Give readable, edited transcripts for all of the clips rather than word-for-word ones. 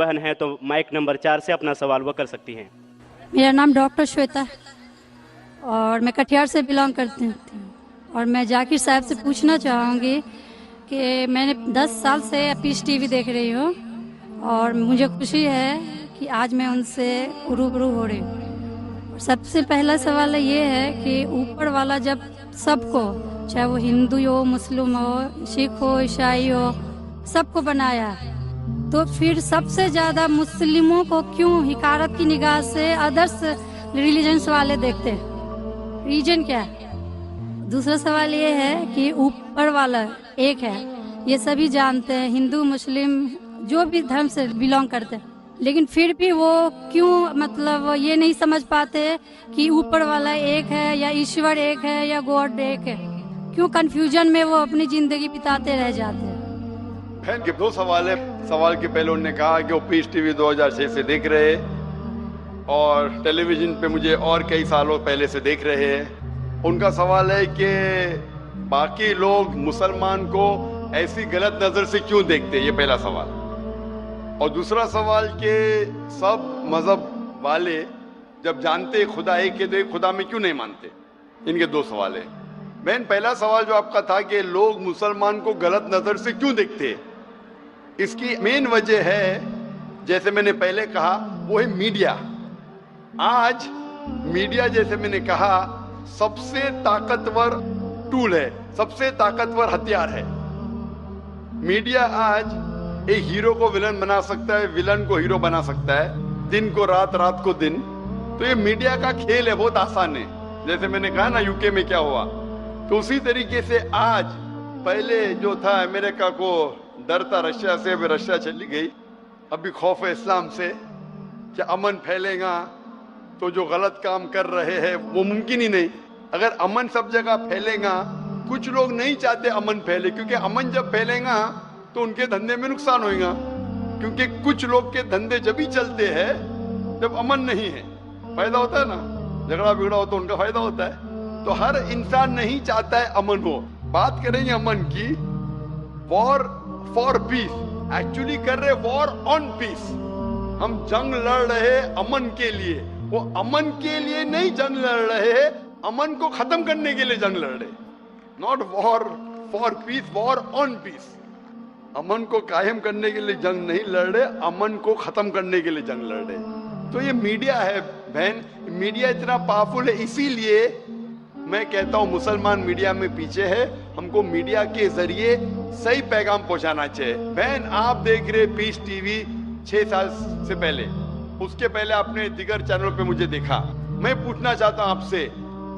बहन हैं तो माइक नंबर 4 से अपना सवाल वो कर सकती हैं। मेरा नाम डॉक्टर श्वेता और मैं कटिहार से बिलोंग करती हूँ और मैं जाकिर साहब से पूछना चाहूँगी कि मैंने 10 साल से पीस टीवी देख रही हूँ और मुझे खुशी है कि आज मैं उनसे रूबरू हो रही हूँ। सबसे पहला सवाल ये है कि ऊपर वाला जब सबको, चाहे वो हिंदू हो, मुस्लिम हो, सिख हो, ईसाई हो, सबको बनाया, तो फिर सबसे ज्यादा मुस्लिमों को क्यों हिकारत की निगाह से अदर्स रिलीजन्स वाले देखते हैं? रीजन क्या है? दूसरा सवाल ये है कि ऊपर वाला एक है, ये सभी जानते हैं, हिंदू मुस्लिम जो भी धर्म से बिलोंग करते हैं, लेकिन फिर भी वो क्यों मतलब ये नहीं समझ पाते कि ऊपर वाला एक है या ईश्वर एक है या गॉड एक है? क्यों कंफ्यूजन में वो अपनी जिंदगी बिताते रह जाते हैं? बहन के 2 सवाल है। सवाल के पहले उन्होंने कहा कि वो पीस टीवी 2006 से देख रहे और टेलीविजन पे मुझे और कई सालों पहले से देख रहे हैं। उनका सवाल है कि बाकी लोग मुसलमान को ऐसी गलत नजर से क्यों देखते हैं, ये पहला सवाल। और दूसरा सवाल कि सब मजहब वाले जब जानते खुदा एक है तो एक खुदा में क्यों नहीं मानते? इनके 2 सवाल है। बहन, पहला सवाल जो आपका था कि लोग मुसलमान को गलत नजर से क्यों देखते हैं, इसकी मेन वजह है, जैसे मैंने पहले कहा, वो है मीडिया। आज मीडिया, जैसे मैंने कहा, सबसे ताकतवर टूल है, सबसे ताकतवर हथियार है। मीडिया आज एक हीरो को विलन बना सकता है, विलन को हीरो बना सकता है, दिन को रात, रात को दिन। तो ये मीडिया का खेल है, बहुत आसान है। जैसे मैंने कहा ना यूके में क्या हुआ, तो उसी तरीके से आज पहले जो था अमेरिका को डर था रशिया से, वे रशिया चली गई। अभी खौफ है इस्लाम से कि अमन फैलेगा तो जो गलत काम कर रहे हैं वो मुमकिन ही नहीं। अगर अमन सब जगह फैलेगा, कुछ लोग नहीं चाहते अमन फैले, क्योंकि अमन जब फैलेगा तो उनके धंधे में नुकसान होगा, क्योंकि कुछ लोग के धंधे जब ही चलते हैं जब अमन नहीं है। फायदा होता है ना, झगड़ा बिगड़ा हो तो उनका फायदा होता है। तो हर इंसान नहीं चाहता है अमन हो। बात करेंगे अमन की, वॉर फॉर पीस, एक्चुअली कर रहे वॉर ऑन पीस। हम जंग लड़ रहे अमन के लिए, वो अमन के लिए नहीं जंग लड़ रहे, अमन को खत्म करने के लिए जंग लड़ रहे। Not war for peace, war on peace. अमन को कायम करने के लिए जंग नहीं लड़ रहे, अमन को खत्म करने के लिए जंग लड़ रहे। तो ये मीडिया है बहन, मीडिया इतना पावरफुल है, इसीलिए मैं कहता हूँ मुसलमान मीडिया में पीछे है। हमको मीडिया के जरिए सही पैगाम पहुंचाना चाहिए। बहन, आप देख रहे पीस टीवी 6 साल से पहले, उसके पहले आपने दिगर चैनल पे मुझे देखा। मैं पूछना चाहता हूँ आपसे,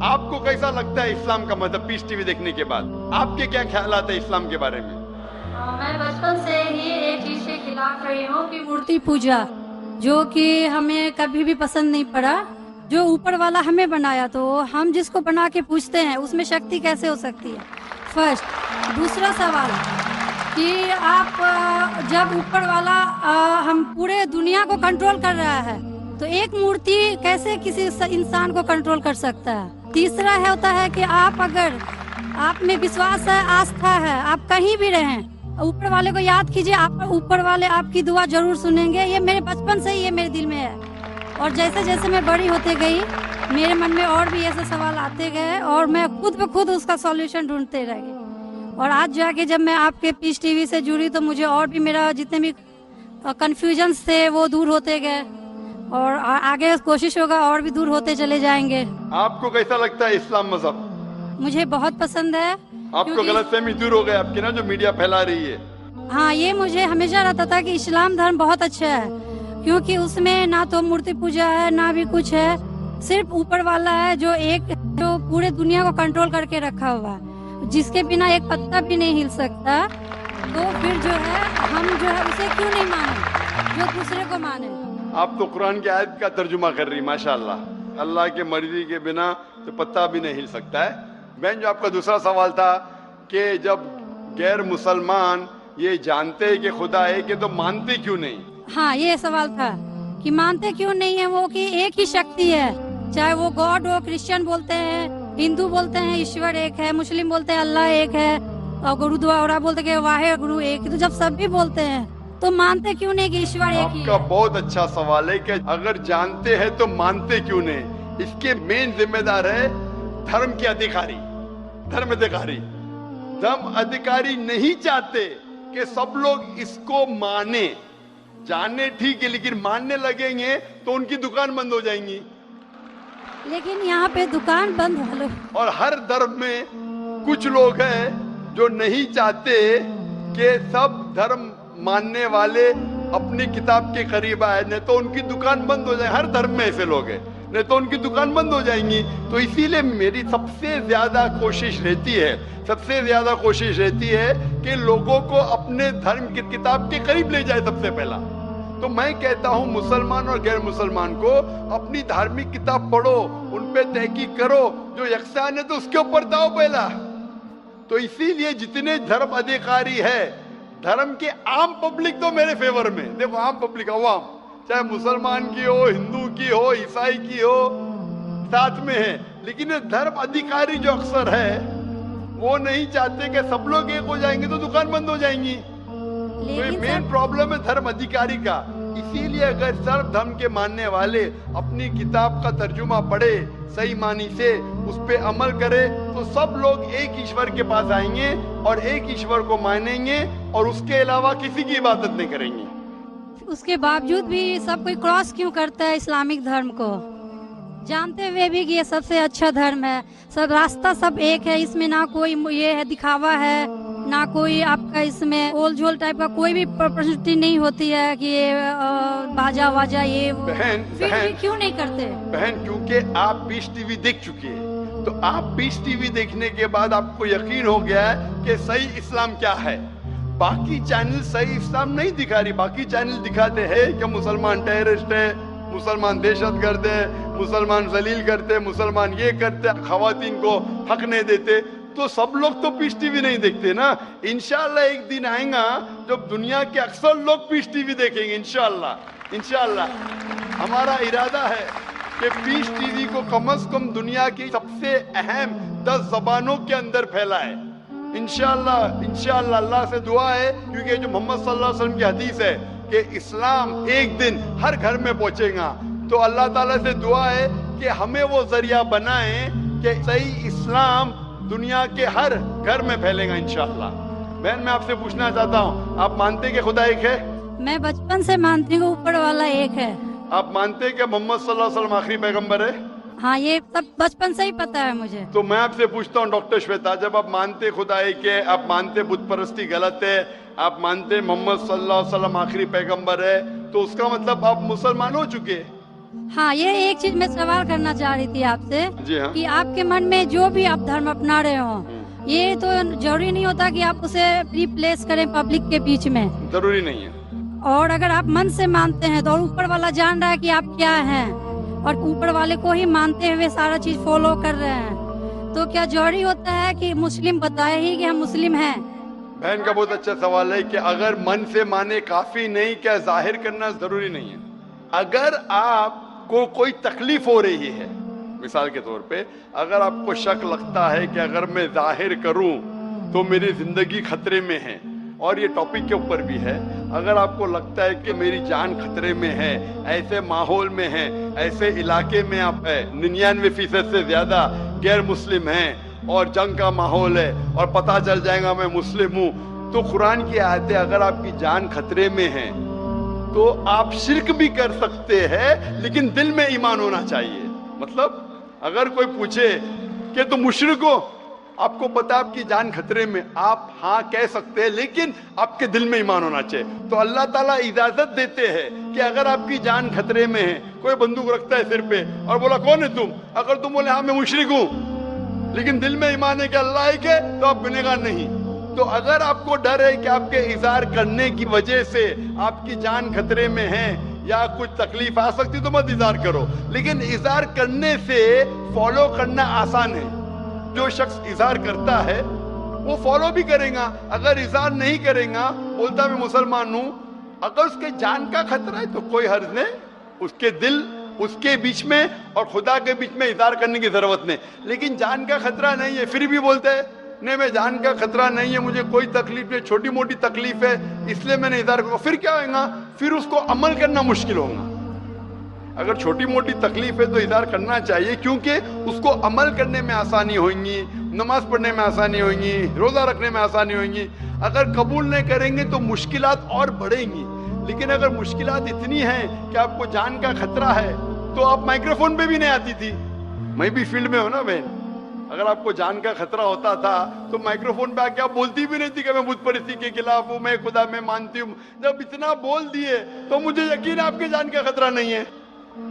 आपको कैसा लगता है इस्लाम का मतलब पीस टीवी देखने के बाद? आपके क्या ख्यालात है इस्लाम के बारे में? मैं बचपन से ही एक चीज के खिलाफ रही हूँ कि मूर्ति पूजा, जो कि हमें कभी भी पसंद नहीं पड़ा। जो ऊपर वाला हमें बनाया, तो हम जिसको बना के पूछते हैं उसमें शक्ति कैसे हो सकती है? फर्स्ट। दूसरा सवाल कि आप जब ऊपर वाला हम पूरे दुनिया को कंट्रोल कर रहा है, तो एक मूर्ति कैसे किसी इंसान को कंट्रोल कर सकता है? तीसरा है होता है कि आप अगर आप में विश्वास है, आस्था है, आप कहीं भी रहें, ऊपर वाले को याद कीजिए, आप ऊपर वाले आपकी दुआ जरूर सुनेंगे। ये मेरे बचपन से ही ये मेरे दिल में है, और जैसे जैसे मैं बड़ी होते गई मेरे मन में और भी ऐसे सवाल आते गए और मैं खुद ब खुद उसका सॉल्यूशन ढूंढते रह गई। और आज जाके जब मैं आपके पीस टीवी से जुड़ी तो मुझे और भी मेरा जितने भी कंफ्यूजन थे वो दूर होते गए, और आगे कोशिश होगा और भी दूर होते चले जाएंगे। आपको कैसा लगता है इस्लाम मजहब? मुझे बहुत पसंद है। आपको गलतफहमी दूर हो गई आपकी ना, जो मीडिया फैला रही है? हाँ, ये मुझे हमेशा रहता था कि इस्लाम धर्म बहुत अच्छा है, क्योंकि उसमें ना तो मूर्ति पूजा है ना भी कुछ है, सिर्फ ऊपर वाला है जो पूरे दुनिया को कंट्रोल करके रखा हुआ है, जिसके बिना एक पत्ता भी नहीं हिल सकता। तो फिर जो है हम जो है उसे क्यों नहीं माने, जो दूसरे को माने। आप तो कुरान की आयत का तर्जुमा कर रही, माशाल्लाह। अल्लाह के मर्जी के बिना तो पत्ता भी नहीं हिल सकता है। बहन, जो आपका दूसरा सवाल था कि जब गैर मुसलमान ये जानते हैं कि खुदा है कि तो मानते क्यों नहीं? हाँ, ये सवाल था कि मानते क्यों नहीं है वो, कि एक ही शक्ति है, चाहे वो गॉड हो, क्रिश्चियन बोलते हैं, हिंदू बोलते हैं ईश्वर एक है, मुस्लिम बोलते हैं अल्लाह एक है, और गुरुद्वारा बोलते हैं वाहे गुरु एक। तो जब सब भी बोलते हैं तो मानते क्यों नहीं कि ईश्वर एक ही आपका है? बहुत अच्छा सवाल है कि अगर जानते हैं तो मानते क्यों नहीं। इसके मेन जिम्मेदार है धर्म के अधिकारी, धर्म अधिकारी। धर्म अधिकारी नहीं चाहते कि सब लोग इसको माने, जानने ठीक है, लेकिन मानने लगेंगे तो उनकी दुकान बंद हो जाएंगी। लेकिन यहाँ पे दुकान बंद है। और हर धर्म में कुछ लोग हैं जो नहीं चाहते कि सब धर्म मानने वाले अपनी किताब के करीब आए, नहीं तो उनकी दुकान बंद हो जाए। हर धर्म में ऐसे लोग हैं, नहीं तो उनकी दुकान बंद हो जाएंगी। तो इसीलिए मेरी सबसे ज्यादा कोशिश रहती है कि लोगों को अपने धर्म की किताब के करीब ले जाए सबसे पहला। तो मैं कहता हूं मुसलमान और गैर मुसलमान को अपनी धार्मिक किताब पढ़ो, उन पे तहकीक करो, जो यकसान है तो उसके ऊपर दाओ पहला। तो इसीलिए जितने धर्म अधिकारी है, धर्म के आम पब्लिक तो मेरे फेवर में, देखो आम पब्लिक, अवाम, चाहे मुसलमान की हो, हिंदू की हो, ईसाई की हो, साथ में है। लेकिन ये धर्म अधिकारी जो अक्सर है वो नहीं चाहते कि सब लोग एक हो जाएंगे तो दुकान बंद हो जाएंगी। तो ये लेकिन मेन प्रॉब्लम है धर्म अधिकारी का। इसीलिए अगर सर्व धर्म के मानने वाले अपनी किताब का तर्जुमा पढ़े, सही मानी से उस पे अमल करे, तो सब लोग एक ईश्वर के पास आएंगे और एक ईश्वर को मानेंगे और उसके अलावा किसी की इबादत नहीं करेंगे। उसके बावजूद भी सब कोई क्रॉस क्यों करता है इस्लामिक धर्म को, जानते हुए भी कि ये सबसे अच्छा धर्म है, सब रास्ता सब एक है, इसमें ना कोई ये है दिखावा है, ना कोई आपका इसमें ओल झोल टाइप का कोई भी प्रस्तुति नहीं होती है कि ये बाजा वाजा ये वो। फिर भी क्यों नहीं करते? बहन, क्योंकि आप पीस टीवी देख चुके हैं, तो आप पीस टीवी देखने के बाद आपको यकीन हो गया है कि सही इस्लाम क्या है। बाकी चैनल सही इस्लाम नहीं दिखा रही। बाकी चैनल दिखाते हैं कि मुसलमान टेररिस्ट है, मुसलमान दहशतगर्द है, मुसलमान जलील करते, मुसलमान ये करते, खवातीन को हक नहीं देते। तो सब लोग तो पीस टीवी नहीं देखते ना। इंशाल्लाह एक दिन आएगा जब दुनिया के अक्सर लोग पीस टीवी देखेंगे। इंशाल्लाह हमारा इरादा है कि पीस टीवी को कम से कम दुनिया की सबसे अहम 10 जबानों के अंदर फैलाए। इंशाल्लाह अल्लाह से दुआ है, क्योंकि जो मोहम्मद सल्लल्लाहु अलैहि वसल्लम की हदीस है कि इस्लाम एक दिन हर घर में पहुंचेगा। तो अल्लाह ताला से दुआ है कि हमें वो जरिया बनाए कि सही इस्लाम दुनिया के हर घर में फैलेगा इंशाल्लाह। बहन, मैं आपसे पूछना चाहता हूँ, आप मानते हैं कि खुदा एक है? मैं बचपन से मानती हूँ ऊपर वाला एक है। आप मानते हैं कि मोहम्मद सल्लल्लाहु अलैहि वसल्लम आखिरी पैगंबर है? हाँ, ये सब बचपन से ही पता है मुझे। तो मैं आपसे पूछता हूँ डॉक्टर श्वेता, जब आप मानते खुदा एक है, आप मानते बुत परस्ती गलत है, आप मानते मोहम्मद सल्लल्लाहु अलैहि वसल्लम आखिरी पैगंबर है, तो उसका मतलब आप मुसलमान हो चुके? हाँ, ये एक चीज मैं सवाल करना चाह रही थी आपसे। जी हाँ। कि आपके मन में जो भी आप धर्म अपना रहे हो, ये तो जरूरी नहीं होता कि आप उसे रिप्लेस करें पब्लिक के बीच में। जरूरी नहीं है। और अगर आप मन से मानते हैं तो और ऊपर वाला जान रहा है कि आप क्या हैं, और ऊपर वाले को ही मानते हुए सारा चीज फॉलो कर रहे हैं, तो क्या जरूरी होता है कि मुस्लिम बताए ही कि हम मुस्लिम हैं? बहन का बहुत अच्छा सवाल है कि अगर मन से माने काफी नहीं, क्या जाहिर करना जरूरी नहीं है? अगर आपको कोई तकलीफ हो रही है, मिसाल के तौर पे अगर आपको शक लगता है कि अगर मैं जाहिर करूं तो मेरी जिंदगी खतरे में है, और ये टॉपिक के ऊपर भी है, अगर आपको लगता है कि मेरी जान खतरे में है, ऐसे माहौल में है, ऐसे इलाके में आप है, 99% से ज्यादा गैर मुस्लिम हैं और जंग का माहौल है और पता चल जाएगा मैं मुस्लिम हूँ, तो कुरान की आयतें, अगर आपकी जान खतरे में है तो आप शिर्क भी कर सकते हैं, लेकिन दिल में ईमान होना चाहिए। मतलब अगर कोई पूछे कि तुम मुशरिक हो, आपको पता आपकी जान खतरे में, आप हाँ कह सकते हैं, लेकिन आपके दिल में ईमान होना चाहिए। तो अल्लाह ताला इजाजत देते हैं कि अगर आपकी जान खतरे में है, कोई बंदूक रखता है सिर पे और बोला कौन है तुम, अगर तुम बोले हाँ मैं मुशरिक हूँ, लेकिन दिल में ईमान है कि अल्लाह एक है, तो आप गुनहगार नहीं। तो अगर आपको डर है कि आपके इज़हार करने की वजह से आपकी जान खतरे में है या कुछ तकलीफ आ सकती, तो मत इज़हार करो। लेकिन इज़हार करने से फॉलो करना आसान है। जो शख्स इज़हार करता है वो फॉलो भी करेगा, अगर इज़हार नहीं करेगा, बोलता मैं मुसलमान हूं, अगर उसके जान का खतरा है तो कोई हर्ज नहीं, उसके दिल उसके बीच में और खुदा के बीच में इज़हार करने की जरूरत नहीं। लेकिन जान का खतरा नहीं है फिर भी बोलते हैं نہیں میں جان کا خطرہ نہیں ہے, مجھے کوئی تکلیف نہیں, چھوٹی موٹی تکلیف ہے اس لیے میں نے اظہار کروں, پھر کیا ہوگا, پھر اس کو عمل کرنا مشکل ہوگا. اگر چھوٹی موٹی تکلیف ہے تو اظہار کرنا چاہیے, کیونکہ اس کو عمل کرنے میں آسانی ہوئیں گی, نماز پڑھنے میں آسانی ہوئیں گی, روزہ رکھنے میں آسانی ہوئیں گی. اگر قبول نہیں کریں گے تو مشکلات اور بڑھیں گی. لیکن اگر مشکلات اتنی ہیں کہ آپ کو جان کا خطرہ ہے تو آپ مائکرو فون پہ بھی نہیں آتی تھی. میں بھی فیلڈ میں ہوں نا بہن, اگر آپ کو جان کا خطرہ ہوتا تھا تو مائکرو فون پہ آ کے آپ بولتی بھی نہیں تھی کہ میں بت پرستی کے خلاف ہوں, میں خدا میں مانتی ہوں. جب اتنا بول دیے تو مجھے یقین ہے آپ کے جان کا خطرہ نہیں ہے.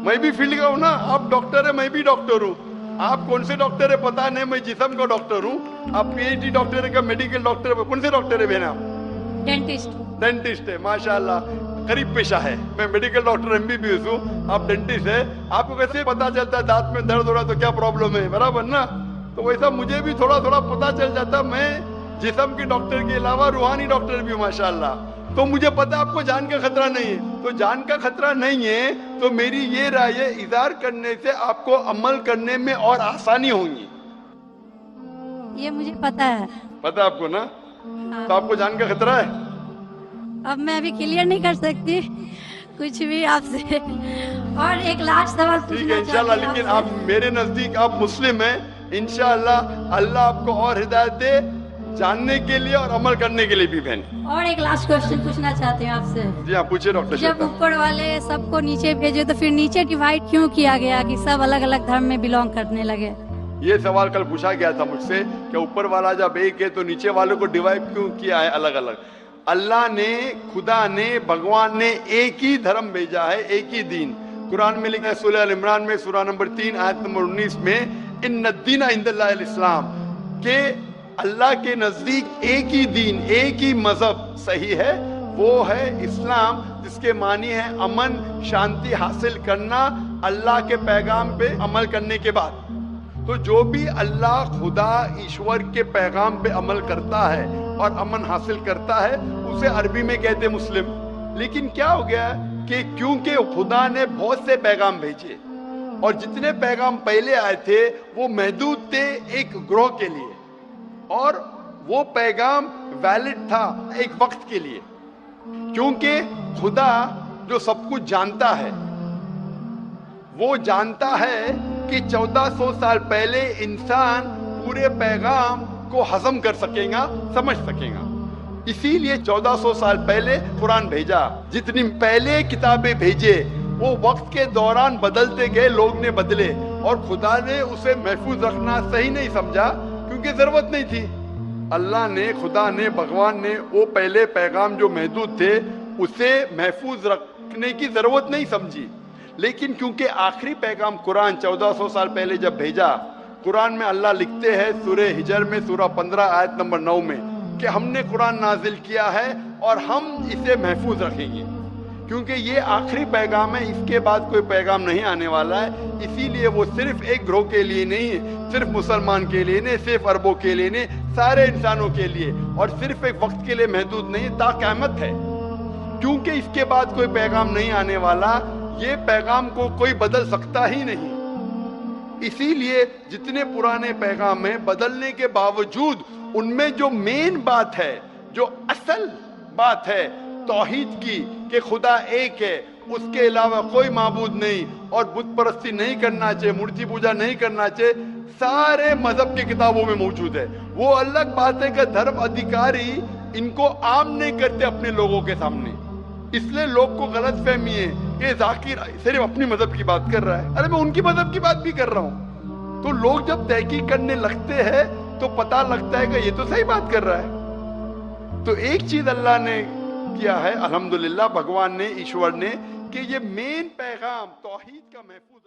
میں بھی فیلڈ کا ہوں نا, آپ ڈاکٹر ہے, میں بھی ڈاکٹر ہوں. آپ کون سے ڈاکٹر ہے پتا نہیں, میں جسم کا ڈاکٹر ہوں. آپ پی ایچ ڈی ڈاکٹر ہے کہ میڈیکل ڈاکٹر ہے, کون سے ڈاکٹر ہے بہن آپ؟ ڈینٹسٹ ہے, ماشاء اللہ قریب پیشہ ہے. میں medical doctor M B B S ہوں, آپ ڈینٹسٹ ہے. آپ کو کیسے پتا چلتا ہے دانت میں درد ہو رہا تو کیا پرابلم ہے, برابر نا؟ تو ویسا مجھے بھی تھوڑا تھوڑا پتا چل جاتا. میں جسم کے ڈاکٹر کے علاوہ روحانی ڈاکٹر بھی ہوں ماشاء اللہ. تو مجھے پتا آپ کو جان کا خطرہ نہیں ہے. تو جان کا خطرہ نہیں ہے تو میری یہ رائے ہے, اظہار کرنے سے آپ کو عمل کرنے میں اور آسانی ہوں گی. یہ مجھے پتا ہے. پتا آپ کو نا؟ تو آپ کو جان کا خطرہ ہے. اب میں ابھی کلیئر نہیں کر سکتی کچھ بھی آپ سے. اور ایک لاسٹ سوال ٹھیک ہے انشاءاللہ, لیکن آپ میرے نزدیک آپ مسلم ہیں انشاءاللہ. اللہ آپ کو اور ہدایت دے جاننے کے لیے اور عمل کرنے کے لیے بھی بہن. اور ایک لاسٹ کوشچن پوچھنا چاہتے ہیں آپ سے. جی ہاں پوچھے ڈاکٹر. جب اوپر والے سب کو نیچے بھیجے تو پھر نیچے ڈیوائڈ کیوں کیا گیا کہ سب الگ الگ دھرم میں بلونگ کرنے لگے؟ یہ سوال کل پوچھا گیا تھا مجھ سے کہ اوپر والا جب ایک ہے تو نیچے والوں کو ڈیوائڈ کیوں کیا ہے الگ الگ. اللہ نے, خدا نے, بھگوان نے ایک ہی دھرم بھیجا ہے, ایک ہی دین. قرآن میں لکھا ہے سورہ ال عمران میں سورہ نمبر 3 آیت نمبر 19 میں, ان الدین عند اللہ الاسلام, کہ اللہ کے نزدیک ایک ہی دین, ایک ہی مذہب صحیح ہے, وہ ہے اسلام, جس کے معنی ہے امن شانتی حاصل کرنا اللہ کے پیغام پہ عمل کرنے کے بعد. تو جو بھی اللہ خدا ایشور کے پیغام پہ عمل کرتا ہے اور امن حاصل کرتا ہے اسے عربی میں کہتے مسلم. لیکن کیا ہو گیا کہ کیونکہ خدا نے بہت سے پیغام بھیجے اور جتنے پیغام پہلے آئے تھے وہ محدود تھے ایک گروہ کے لیے, اور وہ پیغام ویلڈ تھا ایک وقت کے لیے. کیونکہ خدا جو سب کچھ جانتا ہے, وہ جانتا ہے کہ 1400 سال پہلے انسان پورے پیغام کو ہضم کر سکے گا, سمجھ سکے گا. اسی لیے 1400 سال پہلے قرآن بھیجا. جتنی پہلے کتابیں بھیجے وہ وقت کے دوران بدلتے گئے, لوگ نے بدلے, اور خدا نے اسے محفوظ رکھنا صحیح نہیں سمجھا کیونکہ ضرورت نہیں تھی. اللہ نے, خدا نے, بھگوان نے وہ پہلے پیغام جو محدود تھے اسے محفوظ رکھنے کی ضرورت نہیں سمجھی. لیکن کیونکہ آخری پیغام قرآن 1400 سال پہلے جب بھیجا, قرآن میں اللہ لکھتے ہیں سورہ ہجر میں سورہ 15 آیت نمبر 9 میں کہ ہم نے قرآن نازل کیا ہے اور ہم اسے محفوظ رکھیں گے, کیونکہ یہ آخری پیغام ہے, اس کے بعد کوئی پیغام نہیں آنے والا ہے. اسی لیے وہ صرف ایک گروہ کے لیے نہیں, صرف مسلمان کے لیے نہیں, صرف عربوں کے لیے نہیں, سارے انسانوں کے لیے, اور صرف ایک وقت کے لیے محدود نہیں, تا قیامت ہے. کیونکہ اس کے بعد کوئی پیغام نہیں آنے والا, یہ پیغام کو کوئی بدل سکتا ہی نہیں. اسی لیے جتنے پرانے پیغام ہیں بدلنے کے باوجود ان میں جو مین بات ہے, جو اصل بات ہے توحید کی, کہ خدا ایک ہے, اس کے علاوہ کوئی معبود نہیں, اور بت پرستی نہیں کرنا چاہیے, مورتی پوجا نہیں کرنا چاہیے, سارے مذہب کی کتابوں میں موجود ہے. وہ الگ بات ہے کہ دھرم ادھیکاری ان کو عام نہیں کرتے اپنے لوگوں کے سامنے. اس لیے لوگ کو غلط فہمی ہے کہ ذاکر صرف اپنی مذہب کی بات کر رہا ہے. ارے میں ان کی مذہب کی بات بھی کر رہا ہوں. تو لوگ جب تحقیق کرنے لگتے ہیں تو پتہ لگتا ہے کہ یہ تو صحیح بات کر رہا ہے. تو ایک چیز اللہ نے کیا ہے الحمدللہ, بھگوان نے, ایشور نے, کہ یہ مین پیغام توحید کا محفوظ